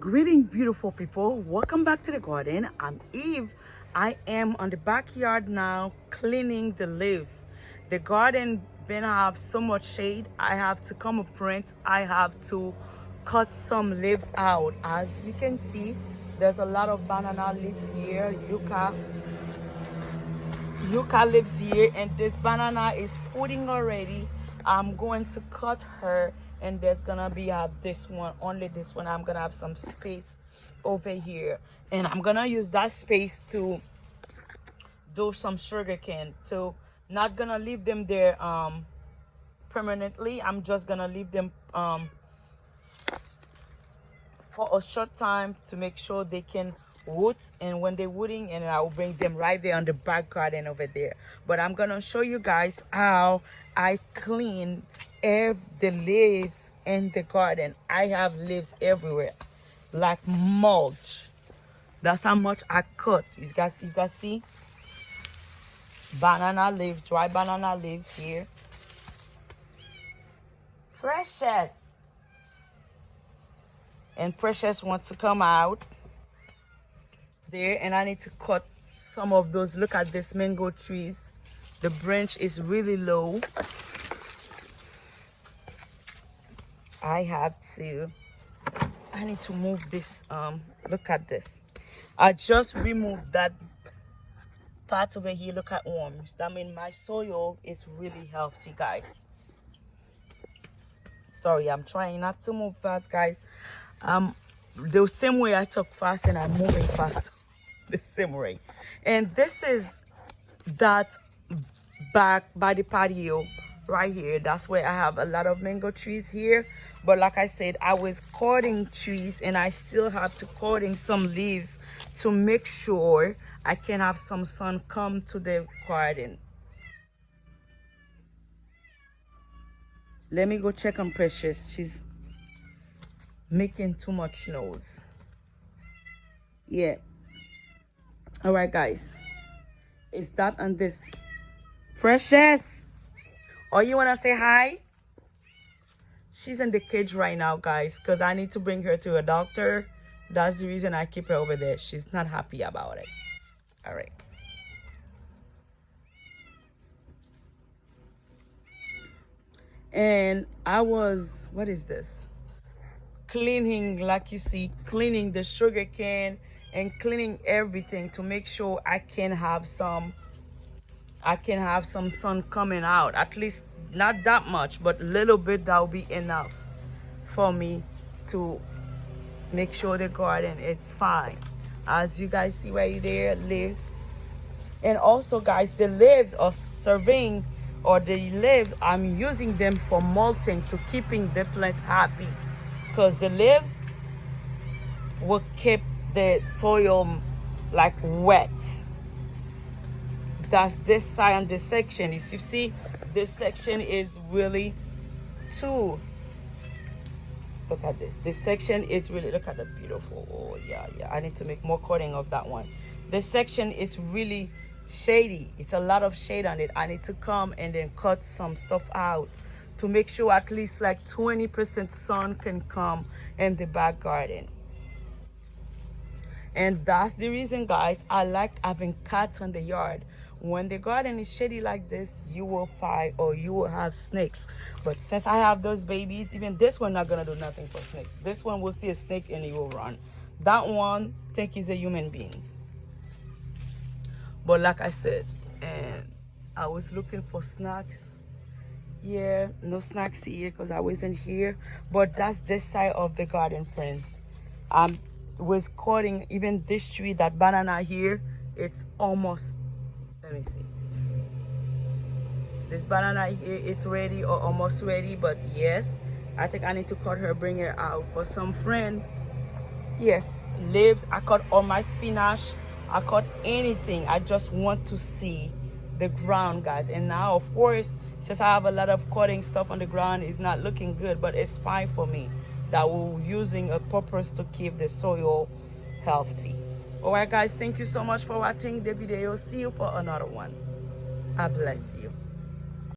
Greeting, beautiful people. Welcome back to the garden. I'm Eve. I am on the backyard now cleaning the leaves. The garden been have so much shade. I have to come up print. I have to cut some leaves out. As you can see, there's a lot of banana leaves here, yucca lives here, and this banana is fruiting already. I'm going to cut her, and there's gonna be this one, only this one. I'm gonna have some space over here, and I'm gonna use that space to do some sugar cane. So not gonna leave them there permanently. I'm just gonna leave them for a short time to make sure they can root, and when they're rooting, and I'll bring them right there on the back garden over there. But I'm gonna show you guys how I clean the leaves in the garden. I have leaves everywhere like mulch. That's how much I cut. You guys see banana leaves, dry banana leaves here. Precious and Precious wants to come out there, and I need to cut some of those. Look at this mango trees. The branch is really low. I need to move this. Look at this. I just removed that part over here. Look at worms. That means my soil is really healthy, guys. Sorry, I'm trying not to move fast, guys. The same way I talk fast and I'm moving fast, the same way. And this is that back by the patio right here. That's where I have a lot of mango trees here. But like I said, I was cutting trees, and I still have to cutting some leaves to make sure I can have some sun come to the garden. Let me go check on Precious. She's making too much noise. Yeah. All right, guys. Is that on this? Precious, or you wanna say hi? She's in the cage right now, guys, because I need to bring her to a doctor. That's the reason I keep her over there. She's not happy about it. All right. And I was, what is this? Cleaning, like you see, cleaning the sugar cane and cleaning everything to make sure I can have some sun coming out. At least not that much, but a little bit. That will be enough for me to make sure the garden is fine. As you guys see right there, leaves. And also, guys, the leaves are serving, or the leaves, I'm using them for mulching, to keeping the plants happy, because the leaves will keep the soil like wet. That's this side and this section. As you see, this section is really too. Look at this. This section is really, look at the beautiful. Oh yeah. I need to make more cutting of that one. This section is really shady. It's a lot of shade on it. I need to come and then cut some stuff out to make sure at least like 20% sun can come in the back garden. And that's the reason, guys, I like having cats in the yard. When the garden is shady like this, you will find, or you will have snakes. But since I have those babies, even this one not gonna do nothing for snakes. This one will see a snake and he will run. That one think he's a human being. But like I said, and I was looking for snacks. Yeah, no snacks here because I wasn't here. But that's this side of the garden, friends. Was cutting even this tree, that banana here. It's almost, let me see. This banana here is ready or almost ready, but yes, I think I need to cut her, bring her out for some friend. Yes, leaves. I cut all my spinach. I cut anything. I just want to see the ground, guys. And now, of course, since I have a lot of cutting stuff on the ground, it's not looking good, but it's fine for me. That we're using a purpose to keep the soil healthy. All right, guys, thank you so much for watching the video. See you for another one. I bless you.